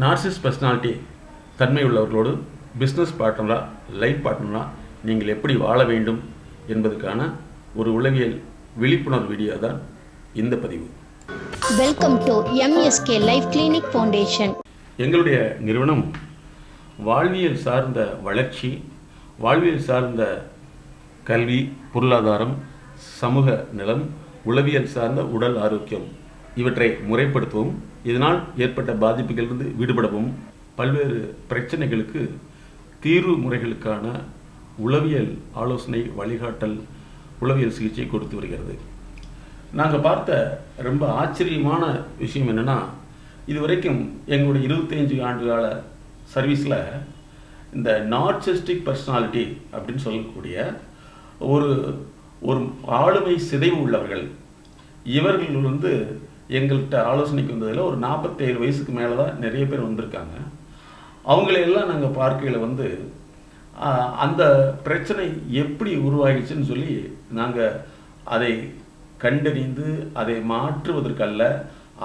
நார்சிஸ் personality தன்மை உள்ளவர்களோடு business பார்ட்னராக life பார்ட்னராக நீங்கள் எப்படி வாழ வேண்டும் என்பதற்கான ஒரு உளவியல் விழிப்புணர்வு வீடியோ தான் இந்த பதிவு. Welcome to MSK life clinic foundation. எங்களுடைய நிறுவனம் வாழ்வியல் சார்ந்த வளர்ச்சி, வாழ்வியல் சார்ந்த கல்வி, பொருளாதாரம், சமூக நலம், உளவியல் சார்ந்த உடல் ஆரோக்கியம் இவற்றை முறைப்படுத்தவும், இதனால் ஏற்பட்ட பாதிப்புகளிலிருந்து விடுபடவும், பல்வேறு பிரச்சனைகளுக்கு தீர்வு முறைகளுக்கான உளவியல் ஆலோசனை, வழிகாட்டல், உளவியல் சிகிச்சை கொடுத்து வருகிறது. நாங்கள் பார்த்த ரொம்ப ஆச்சரியமான விஷயம் என்னென்னா, இதுவரைக்கும் எங்களுடைய 25 ஆண்டு கால சர்வீஸில் இந்த நார்சிஸ்டிக் பர்சனாலிட்டி அப்படின்னு சொல்லக்கூடிய ஒரு ஆளுமை சிதைவு உள்ளவர்கள், இவர்கள் எங்கள்கிட்ட ஆலோசனைக்கு வந்ததில் ஒரு 47 வயசுக்கு மேலே தான் நிறைய பேர் வந்திருக்காங்க. அவங்களையெல்லாம் நாங்கள் பார்க்கையில் அந்த பிரச்சனை எப்படி உருவாகிடுச்சுன்னு சொல்லி நாங்கள் அதை கண்டறிந்து அதை மாற்றுவதற்கல்ல,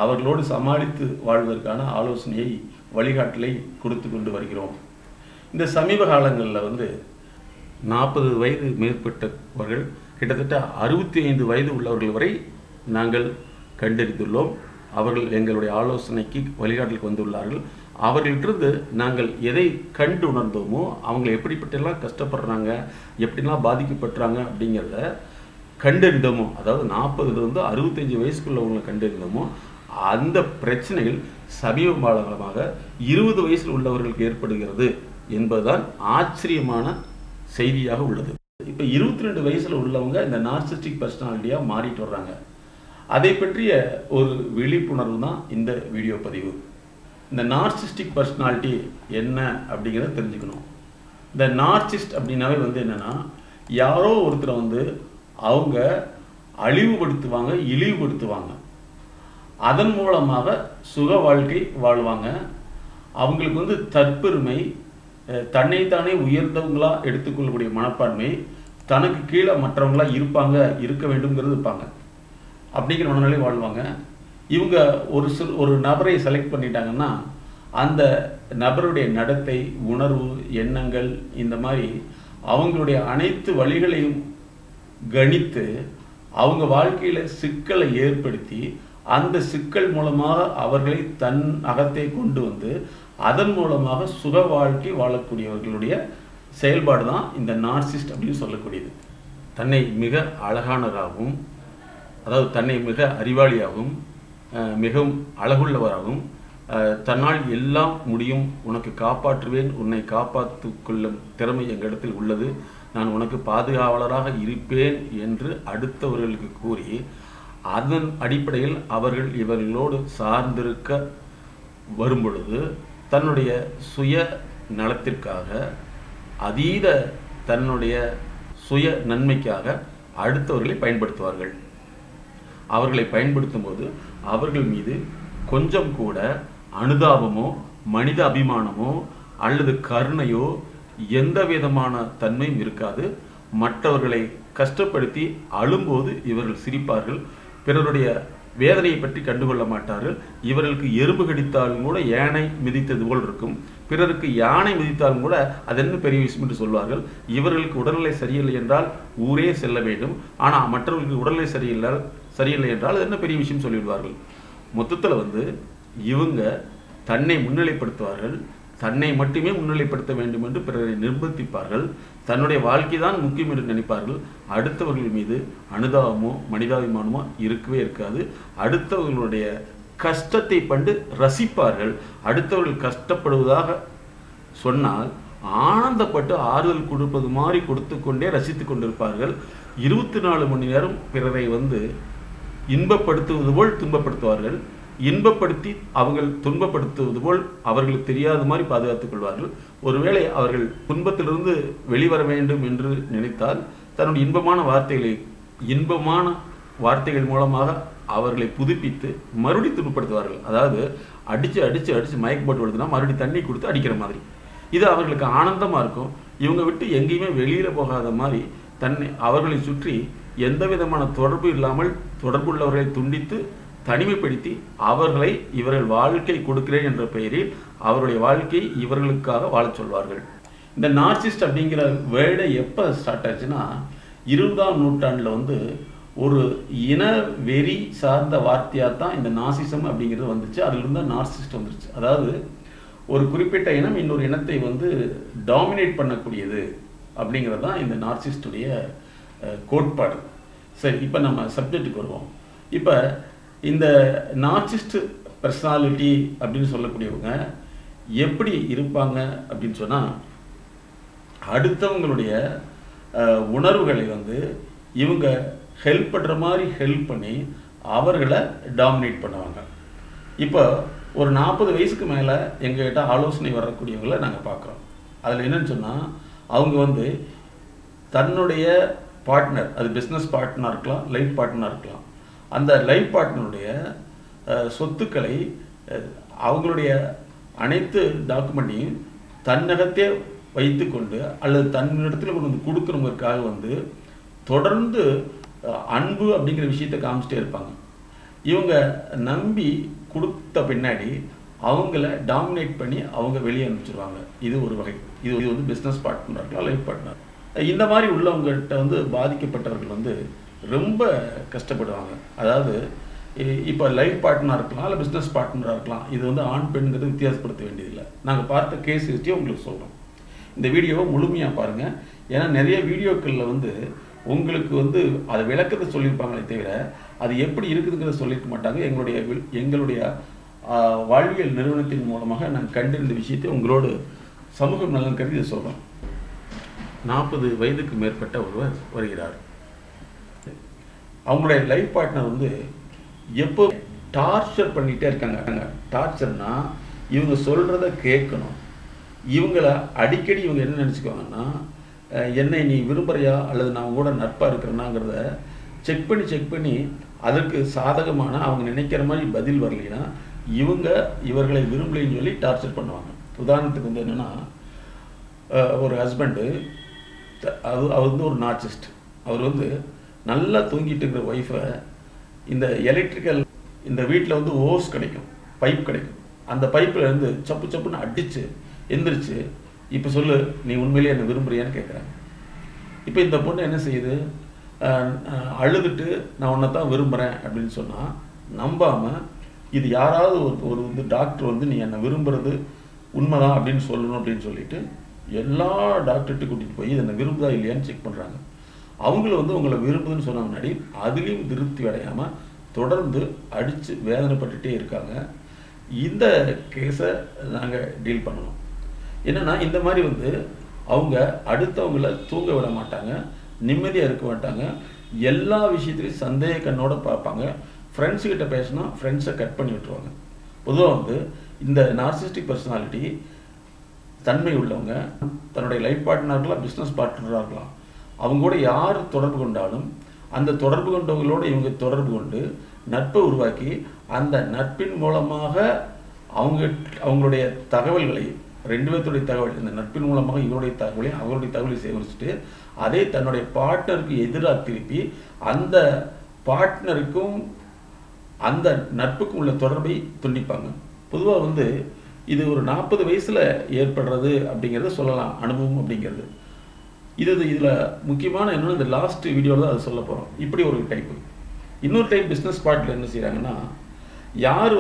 அவர்களோடு சமாளித்து வாழ்வதற்கான ஆலோசனையை, வழிகாட்டலை கொடுத்து கொண்டு வருகிறோம். இந்த சமீப காலங்களில் 40 வயது மேற்பட்டவர்கள் கிட்டத்தட்ட 65 வயது உள்ளவர்கள் வரை நாங்கள் கண்டறிந்துள்ளோம். அவர்கள் எங்களுடைய ஆலோசனைக்கு, வழிகாட்டலுக்கு வந்துள்ளார்கள். அவர்களிட்டிருந்து நாங்கள் எதை கண்டு உணர்ந்தோமோ, அவங்க எப்படிப்பட்டெல்லாம் கஷ்டப்படுறாங்க, எப்படிலாம் பாதிக்கப்பட்டுறாங்க அப்படிங்கிறத கண்டறிந்தோமோ, அதாவது 40லிருந்து 65 வயசுக்குள்ளவங்களை கண்டறிந்தோமோ, அந்த பிரச்சனைகள் சமீப காலமாக 20 வயசில் உள்ளவர்களுக்கு ஏற்படுகிறது என்பதுதான் ஆச்சரியமான செய்தியாக உள்ளது. இப்போ 22 வயசில் உள்ளவங்க இந்த நார்சிஸ்டிக் பர்சனாலிட்டியாக மாறிட்டு வர்றாங்க. அதை பற்றிய ஒரு விழிப்புணர்வு தான் இந்த வீடியோ பதிவு. இந்த நார்சிஸ்டிக் பர்சனாலிட்டி என்ன அப்படிங்கிறத தெரிஞ்சுக்கணும். இந்த நார்சிஸ்ட் அப்படின்னாவே என்னென்னா, யாரோ ஒருத்தரை அவங்க அழிவுபடுத்துவாங்க, இழிவுபடுத்துவாங்க. அதன் மூலமாக சுக வாழ்க்கை வாழ்வாங்க. அவங்களுக்கு தற்பெருமை, தன்னைத்தானே உயர்ந்தவங்களாக எடுத்துக்கொள்ளக்கூடிய மனப்பான்மை, தனக்கு கீழே மற்றவங்களா இருக்க வேண்டும்ங்கிறது இருப்பாங்க. அப்படிங்கிற மனநிலை வாழ்வாங்க. இவங்க ஒரு நபரை செலக்ட் பண்ணிட்டாங்கன்னா, அந்த நபருடைய நடத்தை, உணர்வு, எண்ணங்கள், இந்த மாதிரி அவங்களுடைய அனைத்து வழிகளையும் கணித்து அவங்க வாழ்க்கையில் சிக்கலை ஏற்படுத்தி, அந்த சிக்கல் மூலமாக அவர்களை தன் அகத்தை கொண்டு அதன் மூலமாக சுக வாழ்க்கை வாழக்கூடியவர்களுடைய செயல்பாடு தான் இந்த நார்சிஸ்ட் அப்படின்னு சொல்லக்கூடியது. தன்னை மிக அழகானதாகவும், அதாவது தன்னை மிக அறிவாளியாகவும், மிகவும் அழகுள்ளவராகவும், தன்னால் எல்லாம் முடியும், உனக்கு காப்பாற்றுவேன், உன்னை காப்பாற்று கொள்ளும் திறமை எங்களிடத்தில் உள்ளது, நான் உனக்கு பாதுகாவலராக இருப்பேன் என்று அடுத்தவர்களுக்கு கூறி, அதன் அடிப்படையில் அவர்கள் இவர்களோடு சார்ந்திருக்க வரும்பொழுது தன்னுடைய சுய நலத்திற்காக, அதீத தன்னுடைய சுய நன்மைக்காக அடுத்தவர்களை பயன்படுத்துவார்கள். அவர்களை பயன்படுத்தும் போது அவர்கள் மீது கொஞ்சம் கூட அனுதாபமோ, மனித அபிமானமோ அல்லது கருணையோ எந்த விதமான தன்மையும் இருக்காது. மற்றவர்களை கஷ்டப்படுத்தி அழும்போது இவர்கள் சிரிப்பார்கள். பிறருடைய வேதனையை பற்றி கண்டுகொள்ள மாட்டார்கள். இவர்களுக்கு எறும்பு கடித்தாலும் கூட யானை மிதித்தது போல் இருக்கும். பிறருக்கு யானை மிதித்தாலும் கூட அது என்ன பெரிய விஷயம் என்று சொல்வார்கள். இவர்களுக்கு உடல்நிலை சரியில்லை என்றால் ஊரே செல்ல வேண்டும். ஆனால் மற்றவர்களுக்கு உடல்நிலை சரியில்லை என்றால் அது என்ன பெரிய விஷயம் சொல்லிவிடுவார்கள். மொத்தத்தில் இவங்க தன்னை முன்னிலைப்படுத்துவார்கள். தன்னை மட்டுமே முன்னிலைப்படுத்த வேண்டும் என்று பிறரை நிர்பந்திப்பார்கள். தன்னுடைய வாழ்க்கை தான் முக்கியம் என்று நினைப்பார்கள். அடுத்தவர்கள் மீது அனுதாபமோ, மனிதாபிமானமோ இருக்கவே இருக்காது. அடுத்தவர்களுடைய கஷ்டத்தை கண்டு ரசிப்பார்கள். அடுத்தவர்கள் கஷ்டப்படுவதாக சொன்னால் ஆனந்தப்பட்டு ஆறுதல் கொடுப்பது மாதிரி கொடுத்து கொண்டே ரசித்து கொண்டிருப்பார்கள். 24 மணி நேரம் பிறரை இன்பப்படுத்துவது போல் துன்பப்படுத்துவார்கள். இன்பப்படுத்தி அவர்கள் துன்பப்படுத்துவது போல் அவர்களுக்கு தெரியாத மாதிரி பாதுகாத்துக் கொள்வார்கள். ஒருவேளை அவர்கள் துன்பத்திலிருந்து வெளிவர வேண்டும் என்று நினைத்தால் தன்னுடைய இன்பமான வார்த்தைகள் மூலமாக அவர்களை புதுப்பித்து மறுபடி துன்பப்படுத்துவார்கள். அதாவது அடிச்சு மயக்க போட்டு விடுதுன்னா மறுபடியும் தண்ணி கொடுத்து அடிக்கிற மாதிரி. இது அவர்களுக்கு ஆனந்தமாக இருக்கும். இவங்க விட்டு எங்கேயுமே வெளியில் போகாத மாதிரி அவர்களை சுற்றி எந்த விதமான தொடர்பு இல்லாமல் தொடர்புள்ளவர்களை துண்டித்து தனிமைப்படுத்தி அவர்களை இவர்கள் வாழ்க்கை கொடுக்கிறேன் என்ற பெயரில் அவருடைய வாழ்க்கையை இவர்களுக்காக வாழச் சொல்வார்கள். இந்த நார்சிஸ்ட் அப்படிங்கிற வேர்டை எப்போ ஸ்டார்ட் ஆச்சுன்னா 20ஆம் நூற்றாண்டில் ஒரு இன வெறி சார்ந்த வார்த்தையாக தான் இந்த நார்சிசம் அப்படிங்கிறது வந்துச்சு. அதிலிருந்து தான் நார்சிஸ்ட் வந்துருச்சு. அதாவது ஒரு குறிப்பிட்ட இனம் இன்னொரு இனத்தை டாமினேட் பண்ணக்கூடியது அப்படிங்கிறது தான் இந்த நார்சிஸ்டுடைய கோட்பாடு. சரி, இப்போ நம்ம சப்ஜெக்டுக்கு வருவோம். இப்போ இந்த நார்சிஸ்ட் பர்சனாலிட்டி அப்படின்னு சொல்லக்கூடியவங்க எப்படி இருப்பாங்க அப்படின்னு சொன்னால், அடுத்தவங்களுடைய உணர்வுகளை இவங்க ஹெல்ப் பண்ணுற மாதிரி ஹெல்ப் பண்ணி அவர்களை டாமினேட் பண்ணுவாங்க. இப்போ ஒரு 40 வயசுக்கு மேலே எங்ககிட்ட ஆலோசனை வரக்கூடியவங்களை நாங்கள் பார்க்குறோம். அதில் என்னன்னு சொன்னால், அவங்க தன்னுடைய பார்ட்னர், அது பிஸ்னஸ் பார்ட்னராக இருக்கலாம், லைஃப் பார்ட்னராக இருக்கலாம், அந்த லைஃப் பார்ட்னருடைய சொத்துக்களை அவங்களுடைய அனைத்து டாக்குமெண்ட்டையும் தன்னகத்தே வைத்து கொண்டு அல்லது தன்னிடத்தில் கொண்டு கொடுக்குறவங்களுக்காக தொடர்ந்து அன்பு அப்படிங்கிற விஷயத்தை காமிச்சிட்டே இருப்பாங்க. இவங்க நம்பி கொடுத்த பின்னாடி அவங்கள டாமினேட் பண்ணி அவங்க வெளியே அனுப்பிச்சிருவாங்க. இது ஒரு வகை. இது பிஸ்னஸ் பார்ட்னராக இருக்கலாம், லைஃப் பார்ட்னர். இந்த மாதிரி உள்ளவங்கள்ட்ட பாதிக்கப்பட்டவர்கள் ரொம்ப கஷ்டப்படுவாங்க. அதாவது இப்போ லைஃப் பார்ட்னராக இருக்கலாம், இல்லை பிஸ்னஸ் பார்ட்னராக இருக்கலாம். இது ஆண் பெண்ங்கிறது வித்தியாசப்படுத்த வேண்டியதில்லை. நாங்கள் பார்த்த கேஸ் ஹிஸ்ட்ரியை உங்களுக்கு சொல்கிறோம். இந்த வீடியோவை முழுமையாக பாருங்கள். ஏன்னா நிறைய வீடியோக்களில் உங்களுக்கு அதை விளக்கத்தை சொல்லியிருப்பாங்களே தவிர அது எப்படி இருக்குதுங்கிறத சொல்லியிருக்க மாட்டாங்க. எங்களுடைய வாழ்வியல் நிறுவனத்தின் மூலமாக நாங்கள் கண்டிருந்த விஷயத்தை உங்களோடு சமூகம் நலன் கருதி இதை சொல்கிறோம். 40 வயதுக்கு மேற்பட்ட ஒருவர் வருகிறார். அவங்களுடைய லைஃப் பார்ட்னர் எப்போ டார்ச்சர் பண்ணிகிட்டே இருக்காங்க. டார்ச்சர்னா இவங்க சொல்கிறத கேட்கணும். இவங்களை அடிக்கடி இவங்க என்ன நினச்சிக்குவாங்கன்னா, என்னை நீ விரும்புகிறியா அல்லது நான் கூட நட்பாக இருக்கிறேனாங்கிறத செக் பண்ணி அதற்கு சாதகமான அவங்க நினைக்கிற மாதிரி பதில் வரலைன்னா இவர்களை விரும்பலைன்னு சொல்லி டார்ச்சர் பண்ணுவாங்க. உதாரணத்துக்கு என்னென்னா, ஒரு ஹஸ்பண்டு அவர் ஒரு நார்சிஸ்ட். அவர் நல்லா தூங்கிட்டு இருக்கிற ஒய்ஃபை இந்த எலக்ட்ரிக்கல் இந்த வீட்டில் ஓஸ் கிடைக்கும், பைப் கிடைக்கும். அந்த பைப்பில் சப்புன்னு அடித்து எந்திரிச்சு, இப்போ சொல்லு நீ உண்மையிலேயே என்னை விரும்புறியான்னு கேட்குறாங்க. இப்போ இந்த பொண்ணு என்ன செய்யுது, அழுதுட்டு நான் உன்னை தான் விரும்புகிறேன் அப்படின்னு சொன்னால் நம்பாமல், இது யாராவது ஒரு டாக்டர் நீ என்னை விரும்புகிறது உண்மைதான் அப்படின்னு சொல்லணும் அப்படின்னு சொல்லிட்டு எல்லா டாக்டர்கிட்ட கூட்டிகிட்டு போய் என்னை விரும்புதா இல்லையான்னு செக் பண்ணுறாங்க. அவங்கள உங்களை விரும்புதுன்னு சொன்ன முன்னாடி அதுலேயும் திருப்தி அடையாமல் தொடர்ந்து அடித்து வேதனைப்பட்டுகிட்டே இருக்காங்க. இந்த கேஸை நாங்கள் டீல் பண்ணணும். என்னென்னா, இந்த மாதிரி அவங்க அடுத்தவங்கள தூங்க விட மாட்டாங்க, நிம்மதியாக இருக்க மாட்டாங்க, எல்லா விஷயத்துலையும் சந்தேக கண்ணோட பார்ப்பாங்க. ஃப்ரெண்ட்ஸுக்கிட்ட பேசினா ஃப்ரெண்ட்ஸை கட் பண்ணி விட்டுருவாங்க. பொதுவாக இந்த நார்சிஸ்டிக் பர்சனாலிட்டி தன்மை உள்ளவங்க தன்னுடைய லைஃப் பார்ட்னராக இருக்கலாம், பிஸ்னஸ் பார்ட்னராக இருக்கலாம், அவங்க கூட யார் தொடர்பு கொண்டாலும் அந்த தொடர்பு கொண்டவங்களோடு இவங்க தொடர்பு கொண்டு நட்பை உருவாக்கி அந்த நட்பின் மூலமாக அவங்களுடைய தகவல்களை, 2 பேர்த்துடைய தகவல், இந்த நட்பின் மூலமாக இவருடைய தகவலையும் அவருடைய தகவலையும் சேகரிச்சுட்டு அதே தன்னுடைய பார்ட்னருக்கு எதிராக திருப்பி அந்த பார்ட்னருக்கும் அந்த நட்புக்கும் உள்ள தொடர்பை துண்டிப்பாங்க. பொதுவாக இது ஒரு 40 வயசில் ஏற்படுறது அப்படிங்கிறத சொல்லலாம், அனுபவம் அப்படிங்கிறது. இதில் முக்கியமான என்னென்னா, இந்த லாஸ்ட் வீடியோவில் தான் அதை சொல்ல போகிறோம். இப்படி ஒரு டைப்பு. இன்னொரு டைப் பிஸ்னஸ் பார்ட்டில் என்ன செய்கிறாங்கன்னா, யார்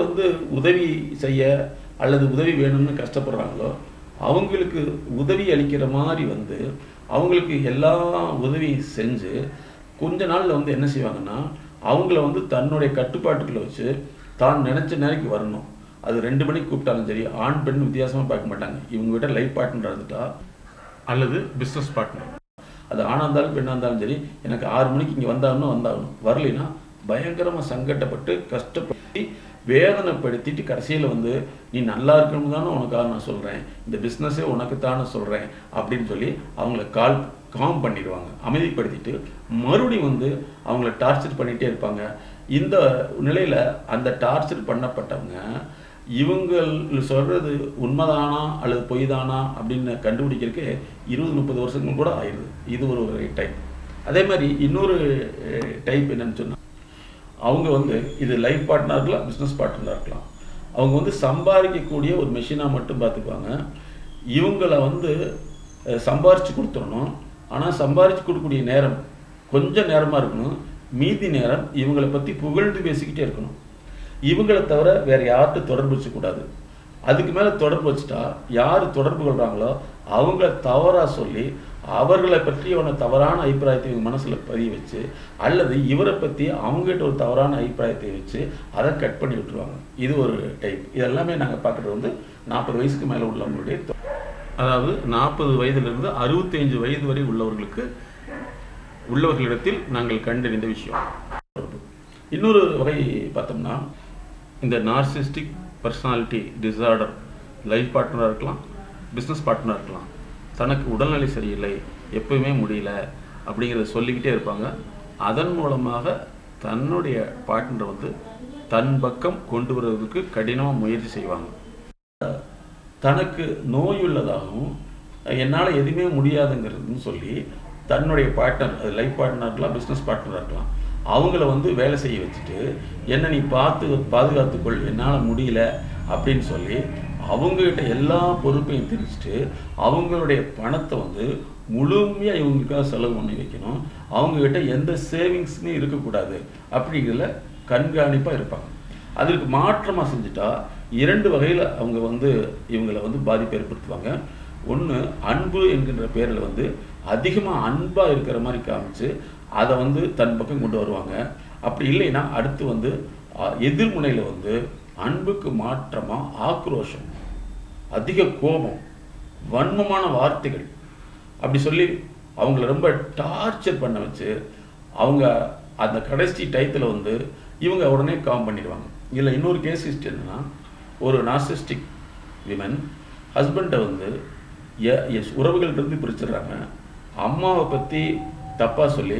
உதவி செய்ய அல்லது உதவி வேணும்னு கஷ்டப்படுறாங்களோ அவங்களுக்கு உதவி அளிக்கிற மாதிரி அவங்களுக்கு எல்லா உதவியும் செஞ்சு கொஞ்ச நாளில் என்ன செய்வாங்கன்னா, அவங்கள தன்னுடைய கட்டுப்பாட்டுக்குள்ளே வச்சு தான் நினச்ச நேரத்துக்கு வரணும். அது 2 மணிக்கு கூப்பிட்டாலும் சரி, ஆண் பெண் வித்தியாசமாக பார்க்க மாட்டாங்க. இவங்ககிட்ட லைஃப் பார்ட்னர் இருந்துட்டா அல்லது பிஸ்னஸ் பார்ட்னர், அது ஆணாக இருந்தாலும் பெண்ணாக இருந்தாலும் சரி, எனக்கு 6 மணிக்கு இங்கே வந்தாகணும், வரலைன்னா பயங்கரமாக சங்கடப்பட்டு கஷ்டப்பட்டு வேதனைப்படுத்திட்டு கடைசியில் நீ நல்லா இருக்கணும் தானே உனக்காக நான் சொல்கிறேன், இந்த பிஸ்னஸே உனக்குத்தானே சொல்கிறேன் அப்படின்னு சொல்லி அவங்கள காம் பண்ணிடுவாங்க, அமைதிப்படுத்திட்டு மறுபடியும் அவங்கள டார்ச்சர் பண்ணிகிட்டே இருப்பாங்க. இந்த நிலையில் அந்த டார்ச்சர் பண்ணப்பட்டவங்க இவங்கள் சொல்கிறது உண்மைதானா அல்லது பொய் தானா அப்படின்னு கண்டுபிடிக்கிறதுக்கு 20-30 வருஷங்கள் கூட ஆயிடுது. இது ஒரு டைப். அதே மாதிரி இன்னொரு டைப் என்னன்னு சொன்னால், அவங்க வந்து இது லைஃப் பார்ட்னராக இருக்கலாம், பிஸ்னஸ் பார்ட்னராக இருக்கலாம். அவங்க வந்து சம்பாதிக்கக்கூடிய ஒரு மெஷினாக மட்டும் பார்த்துக்குவாங்க. இவங்கள வந்து சம்பாரித்து கொடுத்துடணும். ஆனால் சம்பாரித்து கொடுக்கக்கூடிய நேரம் கொஞ்சம் நேரமாக இருக்கணும். மீதி நேரம் இவங்களை பற்றி புகழ்ந்து பேசிக்கிட்டே இருக்கணும். இவங்களை தவிர வேறு யார்கிட்ட தொடர்பு வச்சுக்கூடாது. அதுக்கு மேலே தொடர்பு வச்சுட்டா யார் தொடர்பு கொள்கிறாங்களோ அவங்கள தவறாக சொல்லி அவர்களை பற்றியான தவறான அபிப்பிராயத்தை இவங்க மனசில் பதிய வச்சு, அல்லது இவரை பற்றி அவங்ககிட்ட ஒரு தவறான அபிப்பிராயத்தை வச்சு அதை கட் பண்ணி விட்டுருவாங்க. இது ஒரு டைப். இதெல்லாமே நாங்கள் பார்க்குறது வந்து 40 வயசுக்கு மேலே உள்ளவங்களுடைய, அதாவது 40 வயதிலிருந்து 65 வயது வரை உள்ளவர்களிடத்தில் நாங்கள் கண்டறிந்த விஷயம். இன்னொரு வகை பார்த்தோம்னா, இந்த நார்சிஸ்டிக் பர்சனாலிட்டி டிஸார்டர் லைஃப் பார்ட்னராக இருக்கலாம், பிஸ்னஸ் பார்ட்னராக இருக்கலாம். தனக்கு உடல்நிலை சரியில்லை, எப்பவுமே முடியல அப்படிங்கிறத சொல்லிக்கிட்டே இருப்பாங்க. அதன் மூலமாக தன்னுடைய பார்ட்னரை வந்து தன் பக்கம் கொண்டு வருவதற்கு கடினமாக முயற்சி செய்வாங்க. தனக்கு நோய் உள்ளதாகவும் என்னால் எதுவுமே முடியாதுங்கிறதுன்னு சொல்லி தன்னுடைய பார்ட்னர், அது லைஃப் பார்ட்னராக இருக்கலாம், பிஸ்னஸ் பார்ட்னராக இருக்கலாம், அவங்கள வந்து வேலை செய்ய வச்சுட்டு என்ன நீ பாதுகாத்துக்கொள், என்னால் முடியல அப்படின்னு சொல்லி அவங்ககிட்ட எல்லா பொறுப்பையும் திரிச்சிட்டு அவங்களுடைய பணத்தை வந்து முழுமையாக இவங்களுக்காக செலவு பண்ணி வைக்கணும். அவங்ககிட்ட எந்த சேவிங்ஸுமே இருக்கக்கூடாது அப்படிங்கிறதுல கண்காணிப்பாக இருப்பாங்க. அதற்கு மாற்றமாக செஞ்சுட்டா 2 வகையில் அவங்க வந்து இவங்களை வந்து பாதிப்பை ஏற்படுத்துவாங்க. ஒன்று, அன்பு என்கின்ற பேரில் வந்து அதிகமாக அன்பாக இருக்கிற மாதிரி காமிச்சு அதை வந்து தன் பக்கம் கொண்டு வருவாங்க. அப்படி இல்லைன்னா அடுத்து வந்து எதிர்முனையில் வந்து அன்புக்கு மாற்றமாக ஆக்ரோஷம், அதிக கோபம், வன்மமான வார்த்தைகள் அப்படி சொல்லி அவங்கள ரொம்ப டார்ச்சர் பண்ண வச்சு அவங்க அந்த கடைசி டயத்தில் வந்து இவங்க உடனே காம் பண்ணிடுவாங்க. இதில் இன்னொரு கேஸ் ஹிஸ்ட்ரி என்னென்னா, ஒரு நார்சிஸ்டிக் விமன் ஹஸ்பண்டை வந்து உறவுகள்கிட்ட பிரிச்சிடுறாங்க. அம்மாவை பற்றி தப்பாக சொல்லி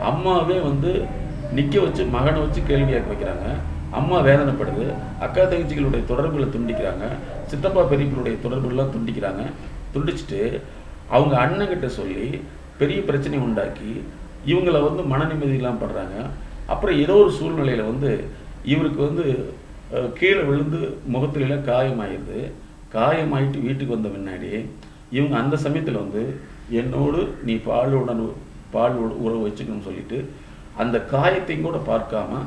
அம்மாவே வந்து நிற்க வச்சு மகனை வச்சு கேள்வி கேட்க வைக்கிறாங்க. அம்மா வேதனைப்படுது. அக்கா தங்கச்சிகளுடைய தொடர்புகளை துண்டிக்கிறாங்க. சித்தப்பா பெரியவர்களுடைய தொடர்புகள்லாம் துண்டிக்கிறாங்க. துண்டிச்சுட்டு அவங்க அண்ணங்கிட்ட சொல்லி பெரிய பிரச்சனை உண்டாக்கி இவங்களை வந்து மன நிம்மதியெல்லாம் படுறாங்க. அப்புறம் ஏதோ ஒரு சூழ்நிலையில் வந்து இவருக்கு வந்து கீழே விழுந்து முகத்துல காயமாயிடுது. காயமாயிட்டு வீட்டுக்கு வந்த முன்னாடி இவங்க அந்த சமயத்தில் வந்து என்னோடு நீ பால் உறவு வச்சுக்கணும்னு சொல்லிட்டு அந்த காயத்தையும் கூட பார்க்காம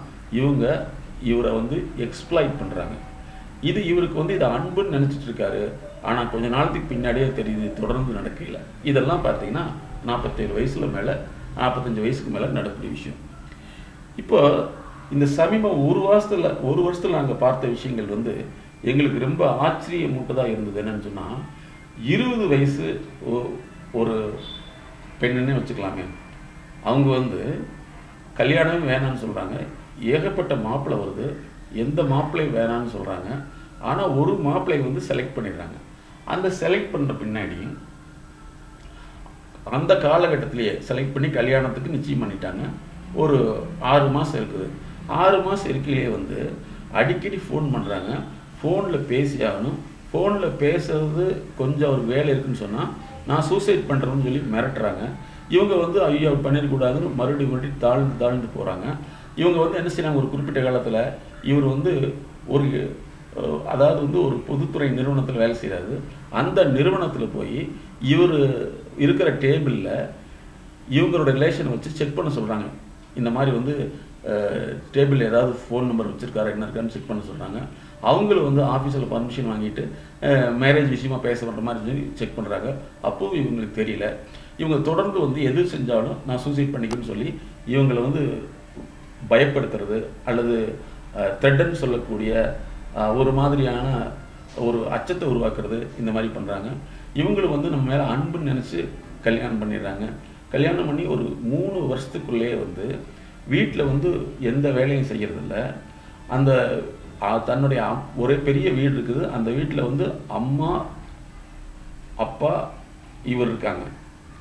இவரை வந்து எக்ஸ்ப்ளாய்ட் பண்ணுறாங்க. இது இவருக்கு வந்து இதை அன்புன்னு நினச்சிட்டு இருக்காரு. ஆனால் கொஞ்ச நாளத்துக்கு பின்னாடியே தெரியுது தொடர்ந்து நடக்கல. இதெல்லாம் பார்த்தீங்கன்னா 47 வயசுல மேலே 45 வயசுக்கு மேலே நடக்கக்கூடிய விஷயம். இப்போ இந்த சமீபம் ஒரு வருஷத்தில் நாங்கள் பார்த்த விஷயங்கள் வந்து எங்களுக்கு ரொம்ப ஆச்சரியமூட்டதாக இருந்தது. என்னன்னு சொன்னால், 20 வயசு ஒரு பெண்ணுன்னே வச்சுக்கலாமே, அவங்க வந்து கல்யாணமே வேணான்னு சொல்கிறாங்க. ஏகப்பட்ட மாப்பிள்ளை வருது, எந்த மாப்பிள்ளையும் வேணான்னு சொல்கிறாங்க. ஆனால் ஒரு மாப்பிள்ளை வந்து செலக்ட் பண்ணிடுறாங்க. அந்த செலக்ட் பண்ணுற பின்னாடி அந்த காலகட்டத்திலேயே செலக்ட் பண்ணி கல்யாணத்துக்கு நிச்சயம் பண்ணிட்டாங்க. ஒரு 6 மாதம் இருக்குது. 6 மாதம் இருக்கையிலே வந்து அடிக்கடி ஃபோன் பண்ணுறாங்க. ஃபோனில் பேசி ஆகணும். ஃபோனில் பேசுறது கொஞ்சம் ஒரு வேலை இருக்குன்னு சொன்னால் நான் சூசைட் பண்ணுறேன்னு சொல்லி மிரட்டுறாங்க. இவங்க வந்து ஐயோ பண்ணிடக்கூடாதுன்னு மறுபடியும் தாழ்ந்து போகிறாங்க. இவங்க வந்து என்ன செய்யறாங்க, ஒரு குறிப்பிட்ட காலத்தில் இவர் வந்து அதாவது வந்து ஒரு பொதுத்துறை நிறுவனத்தில் வேலை செய்கிறாரு. அந்த நிறுவனத்தில் போய் இவர் இருக்கிற டேபிளில் இவங்களோட ரிலேஷனை வச்சு செக் பண்ண சொல்கிறாங்க. இந்த மாதிரி வந்து டேபிள் ஏதாவது ஃபோன் நம்பர் வச்சுருக்காரு என்ன இருக்கான்னு செக் பண்ண சொல்கிறாங்க. அவங்களும் வந்து ஆஃபீஸில் பர்மிஷன் வாங்கிட்டு மேரேஜ் விஷயமா பேச பண்ணுற மாதிரி சொல்லி செக் பண்ணுறாங்க. அப்போவும் இவங்களுக்கு தெரியல. இவங்க தொடர்ந்து வந்து எது செஞ்சாலும் நான் சூசைட் பண்ணிக்கணும்னு சொல்லி இவங்களை வந்து பயப்படுத்துறது அல்லது த்ரெட்ன்னு சொல்லக்கூடிய ஒரு மாதிரியான ஒரு அச்சத்தை உருவாக்குறது, இந்த மாதிரி பண்ணுறாங்க. இவங்களும் வந்து நம்ம மேலே அன்புன்னு நினச்சி கல்யாணம் பண்ணிடுறாங்க. கல்யாணம் பண்ணி ஒரு 3 வருஷத்துக்குள்ளேயே வந்து வீட்டில் வந்து எந்த வேலையும் செய்கிறதில்ல. அந்த தன்னுடைய ஒரே பெரிய வீடு இருக்குது. அந்த வீட்டில் வந்து அம்மா அப்பா இவர் இருக்காங்க.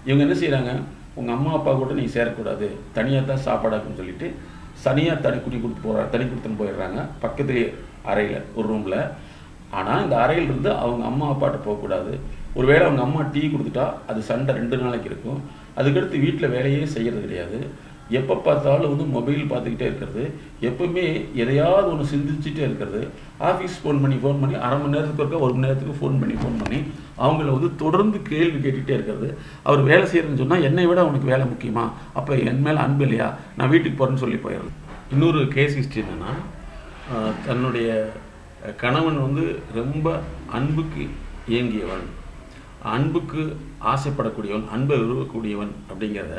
இவங்க என்ன செய்கிறாங்க, உங்கள் அம்மா அப்பா கூட நீ சேரக்கூடாது, தனியாக தான் சாப்பாடாக்குன்னு சொல்லிட்டு தனியாக தனி கொடுத்துன்னு போயிடுறாங்க. பக்கத்துலேயே அறையில் ஒரு ரூமில். ஆனால் இந்த அறையிலிருந்து அவங்க அம்மா அப்பாட்ட போகக்கூடாது. ஒருவேளை அவங்க அம்மா டீ கொடுத்துட்டா அது சண்டை 2 நாளைக்கு இருக்கும். அதுக்கடுத்து வீட்டில் வேலையே செய்கிறது கிடையாது. எப்போ பார்த்தாலும் வந்து மொபைல் பார்த்துக்கிட்டே இருக்கிறது, எப்பவுமே எதையாவது ஒன்று சிந்திச்சுட்டே இருக்கிறது. ஆஃபீஸ் ஃபோன் பண்ணி அரை மணி நேரத்துக்கு ஒருக்கா 1 மணி நேரத்துக்கு ஃபோன் பண்ணி அவங்கள வந்து தொடர்ந்து கேள்வி கேட்டுகிட்டே இருக்கிறது. அவர் வேலை செய்கிறேன்னு சொன்னால் என்னை விட அவனுக்கு வேலை முக்கியமா, அப்போ என் மேலே அன்பு இல்லையா, நான் வீட்டுக்கு போகிறேன்னு சொல்லி போயிடுறது. இன்னொரு கேஸ் ஹிஸ்ட்ரி என்னென்னா, தன்னுடைய கணவன் வந்து ரொம்ப அன்புக்கு ஏங்கியவன், அன்புக்கு ஆசைப்படக்கூடியவன், அன்பை விரும்பக்கூடியவன் அப்படிங்கிறத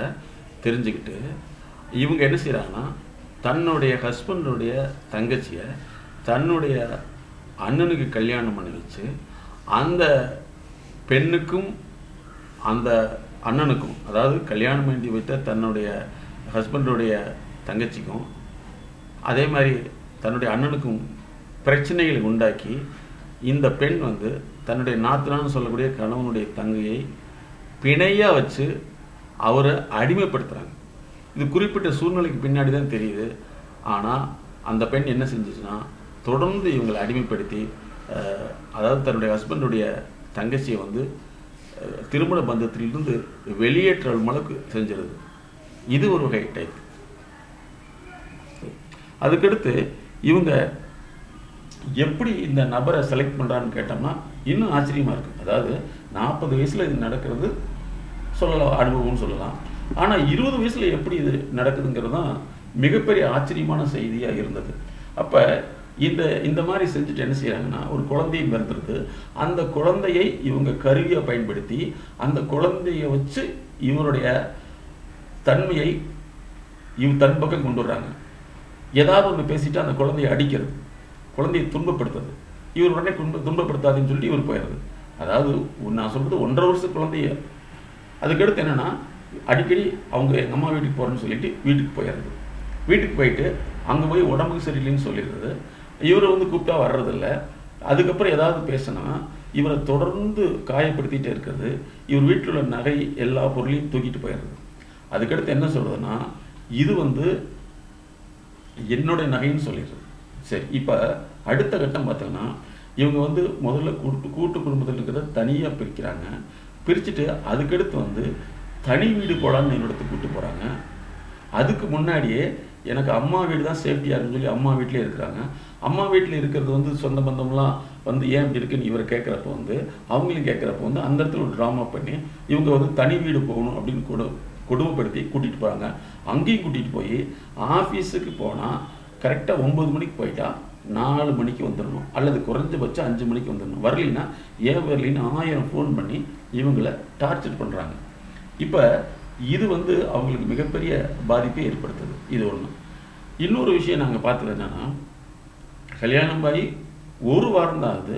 தெரிஞ்சுக்கிட்டு இவங்க என்ன செய்கிறாங்கன்னா, தன்னுடைய ஹஸ்பண்டுடைய தங்கச்சியை தன்னுடைய அண்ணனுக்கு கல்யாணம் பண்ணி வச்சு அந்த பெண்ணுக்கும் அந்த அண்ணனுக்கும், அதாவது கல்யாணம் பண்ணி வைத்த தன்னுடைய ஹஸ்பண்டுடைய தங்கச்சிக்கும் அதே மாதிரி தன்னுடைய அண்ணனுக்கும் பிரச்சனைகளை உண்டாக்கி இந்த பெண் வந்து தன்னுடைய நாத்தனான்னு சொல்லக்கூடிய கணவனுடைய தங்கையை பிணையாக வச்சு அவரை அடிமைப்படுத்துகிறாங்க. இது குறிப்பிட்ட சூழ்நிலைக்கு பின்னாடி தான் தெரியுது. ஆனால் அந்த பெண் என்ன செஞ்சிச்சுன்னா, தொடர்ந்து இவங்களை அடிமைப்படுத்தி, அதாவது தன்னுடைய ஹஸ்பண்டுடைய தங்கச்சியை வந்து திருமண பந்தத்திலிருந்து வெளியேற்ற அளவுக்கு செஞ்சிருது. இது ஒரு வகை டைப். அதுக்கடுத்து இவங்க எப்படி இந்த நபரை செலக்ட் பண்ணுறான்னு கேட்டோம்னா இன்னும் ஆச்சரியமாக இருக்குது. அதாவது 40 வயசில் இது நடக்கிறது சொல்லலாம், அனுபவம்னு சொல்லலாம். ஆனால் 20 வயசில் எப்படி இது நடக்குதுங்கிறது தான் மிகப்பெரிய ஆச்சரியமான செய்தியாக இருந்தது. அப்போ இந்த மாதிரி செஞ்சுட்டு என்ன செய்கிறாங்கன்னா, ஒரு குழந்தையை பிறந்துருது. அந்த குழந்தையை இவங்க கருவியை பயன்படுத்தி அந்த குழந்தையை வச்சு இவருடைய தன்மையை தன் பக்கம் கொண்டு வர்றாங்க. ஏதாவது ஒன்று பேசிட்டு அந்த குழந்தையை அடிக்கிறது, குழந்தையை துன்பப்படுத்துறது. இவர் உடனே துன்பப்படுத்தாதுன்னு சொல்லிட்டு இவர் போயிடுறது. அதாவது நான் சொல்கிறது 1.5 வருஷ குழந்தைய. அதுக்கடுத்து என்னென்னா, அடிக்கடி அவங்க எங்கள் அம்மா வீட்டுக்கு போகிறேன்னு சொல்லிட்டு வீட்டுக்கு போயிடுறது. வீட்டுக்கு போயிட்டு அங்கே போய் உடம்புக்கு சரியில்லைன்னு சொல்லிடுறது. இவரை வந்து கூப்பிட்டா வர்றதில்ல. அதுக்கப்புறம் ஏதாவது பேசினா இவரை தொடர்ந்து காயப்படுத்திகிட்டே இருக்கிறது. இவர் வீட்டில் உள்ள நகை எல்லா பொருளையும் தூக்கிட்டு போயிடுறது. அதுக்கடுத்து என்ன சொல்கிறதுன்னா, இது வந்து என்னுடைய நகைன்னு சொல்லிடுறது. சரி, இப்போ அடுத்த கட்டம் பார்த்தோன்னா, இவங்க வந்து முதல்ல கூட்டு குடும்பத்தில் இருக்கிறத தனியாக பிரிக்கிறாங்க. பிரிச்சுட்டு அதுக்கடுத்து வந்து தனி வீடு போடான்னு என்னிடத்துக்கு கூப்பிட்டு போகிறாங்க. அதுக்கு முன்னாடியே எனக்கு அம்மா வீடு தான் சேஃப்டியாக இருக்குன்னு சொல்லி அம்மா வீட்டிலே இருக்கிறாங்க. அம்மா வீட்டில் இருக்கிறது வந்து சொந்த பந்தம்லாம் வந்து ஏன் இப்படி இருக்குன்னு இவரை கேட்குறப்ப வந்து அவங்களையும் கேட்குறப்ப வந்து அந்த இடத்துல ஒரு ட்ராமா பண்ணி இவங்க வந்து தனி வீடு போகணும் அப்படின்னு கொடுமைப்படுத்தி கூட்டிகிட்டு போகிறாங்க. அங்கேயும் கூட்டிகிட்டு போய் ஆஃபீஸுக்கு போனால் கரெக்டாக 9 மணிக்கு போயிட்டா 4 மணிக்கு வந்துடணும், அல்லது குறைஞ்சபட்சம் 5 மணிக்கு வந்துடணும். வரலின்னா ஏன் வரலின்னு 1000 ஃபோன் பண்ணி இவங்களை டார்ச்சர் பண்ணுறாங்க. இப்போ இது வந்து அவங்களுக்கு மிகப்பெரிய பாதிப்பை ஏற்படுத்துது. இது ஒன்று. இன்னொரு விஷயம் நாங்கள் பார்த்தது என்னென்னா, கல்யாணம் ஆகி 1 வாரம் தான் ஆகுது.